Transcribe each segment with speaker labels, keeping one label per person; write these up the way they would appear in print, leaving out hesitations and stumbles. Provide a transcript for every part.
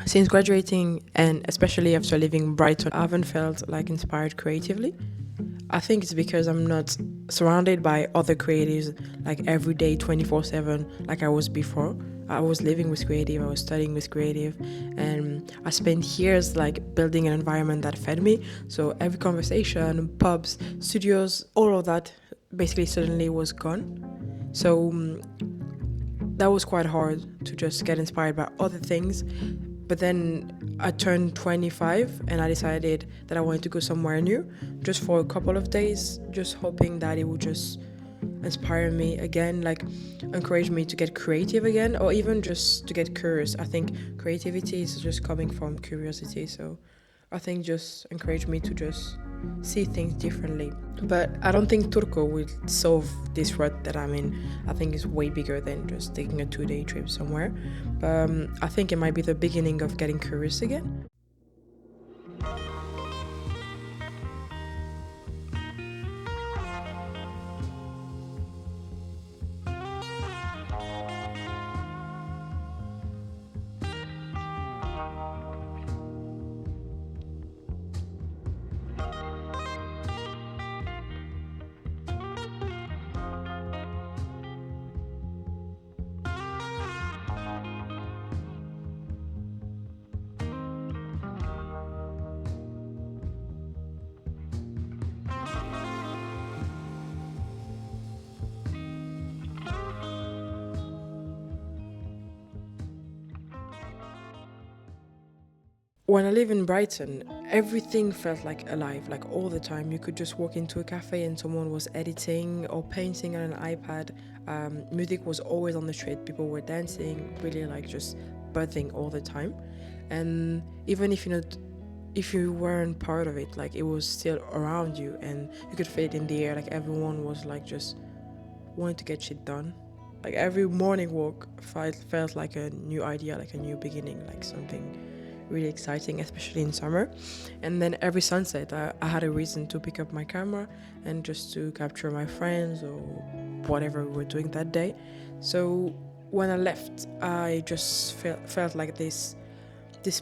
Speaker 1: Since graduating and especially after leaving Brighton, I haven't felt like inspired creatively. I think it's because I'm not surrounded by other creatives like every day 24/7 like I was before. I was living with creative, I was studying with creative, and I spent years like building an environment that fed me. So every conversation, pubs, studios, all of that basically suddenly was gone. So that was quite hard to just get inspired by other things. But then I turned 25 and I decided that I wanted to go somewhere new just for a couple of days, just hoping that it would just inspire me again, like encourage me to get creative again, or even just to get curious. I think creativity is just coming from curiosity. So I think just encourage me to just see things differently. But I don't think turku will solve this rut that I'm in. I think it's way bigger than just taking a 2 day trip somewhere. But I think it might be the beginning of getting curious again. When I live in Brighton, everything felt like alive, like all the time. You could just walk into a cafe and someone was editing or painting on an iPad. Music was always on the street. People were dancing, really like just buzzing all the time. And even if you weren't part of it, like it was still around you and you could feel it in the air. Like everyone was like just wanting to get shit done. Like every morning walk felt like a new idea, like a new beginning, like something really exciting, especially in summer. And then every sunset, I had a reason to pick up my camera and just to capture my friends or whatever we were doing that day. So when I left, I just felt like this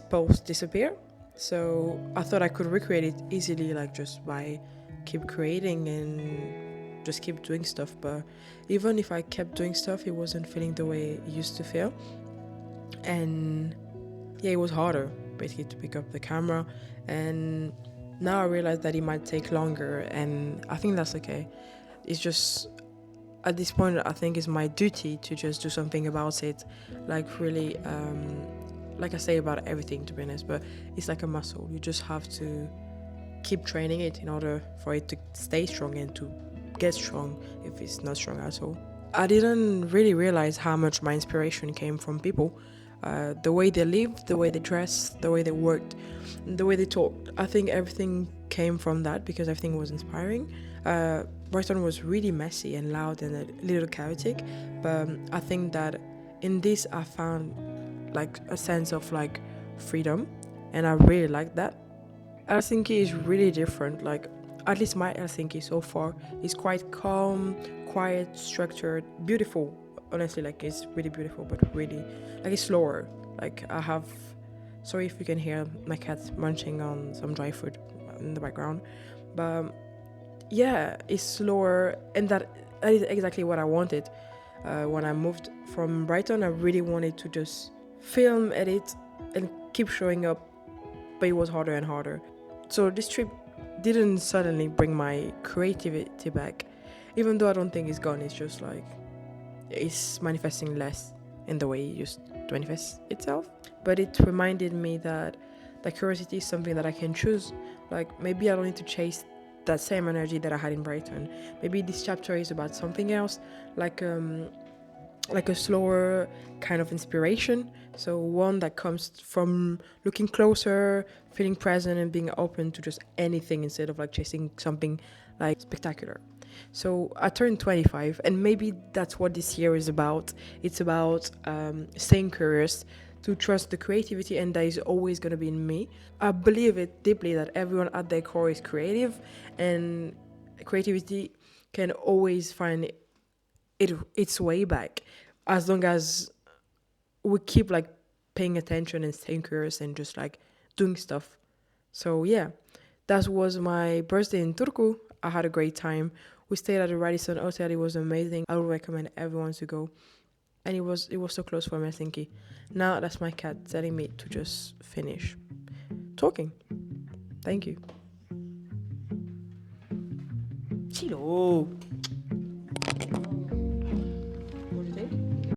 Speaker 1: post disappear. So I thought I could recreate it easily, like just by keep creating and just keep doing stuff. But even if I kept doing stuff, it wasn't feeling the way it used to feel. And yeah, it was harder basically to pick up the camera. And now I realize that it might take longer, and I think that's okay. It's just at this point, I think it's my duty to just do something about it, like really, like I say about everything to be honest. But it's like a muscle. You just have to keep training it in order for it to stay strong and to get strong if it's not strong at all. I didn't really realize how much my inspiration came from people. The way they lived, the way they dressed, the way they worked, the way they talked. I think everything came from that because everything was inspiring. Brighton was really messy and loud and a little chaotic, but I think that in this I found like a sense of like freedom, and I really like that. Helsinki is really different. Like, at least my Helsinki so far is quite calm, quiet, structured, beautiful. Honestly, like it's really beautiful, but really, like it's slower. Like I have, sorry if you can hear my cat munching on some dry food in the background, but yeah, it's slower, and that is exactly what I wanted. When I moved from Brighton, I really wanted to just film, edit, and keep showing up, but it was harder and harder. So this trip didn't suddenly bring my creativity back, even though I don't think it's gone. It's just like it's manifesting less in the way it used to manifest itself. But it reminded me that curiosity is something that I can choose. Like maybe I don't need to chase that same energy that I had in Brighton. Maybe this chapter is about something else, like like a slower kind of inspiration. So one that comes from looking closer, feeling present, and being open to just anything instead of like chasing something like spectacular. So I turned 25, and maybe that's what this year is about. It's about staying curious, to trust the creativity, and that is always going to be in me. I believe it deeply that everyone at their core is creative, and creativity can always find its way back as long as we keep like paying attention and staying curious and just like doing stuff. So yeah, that was my birthday in Turku. I had a great time. We stayed at the Radisson Hotel. It was amazing. I would recommend everyone to go. And it was so close for me, Helsinki. Now that's my cat telling me to just finish talking. Thank you. Chilo.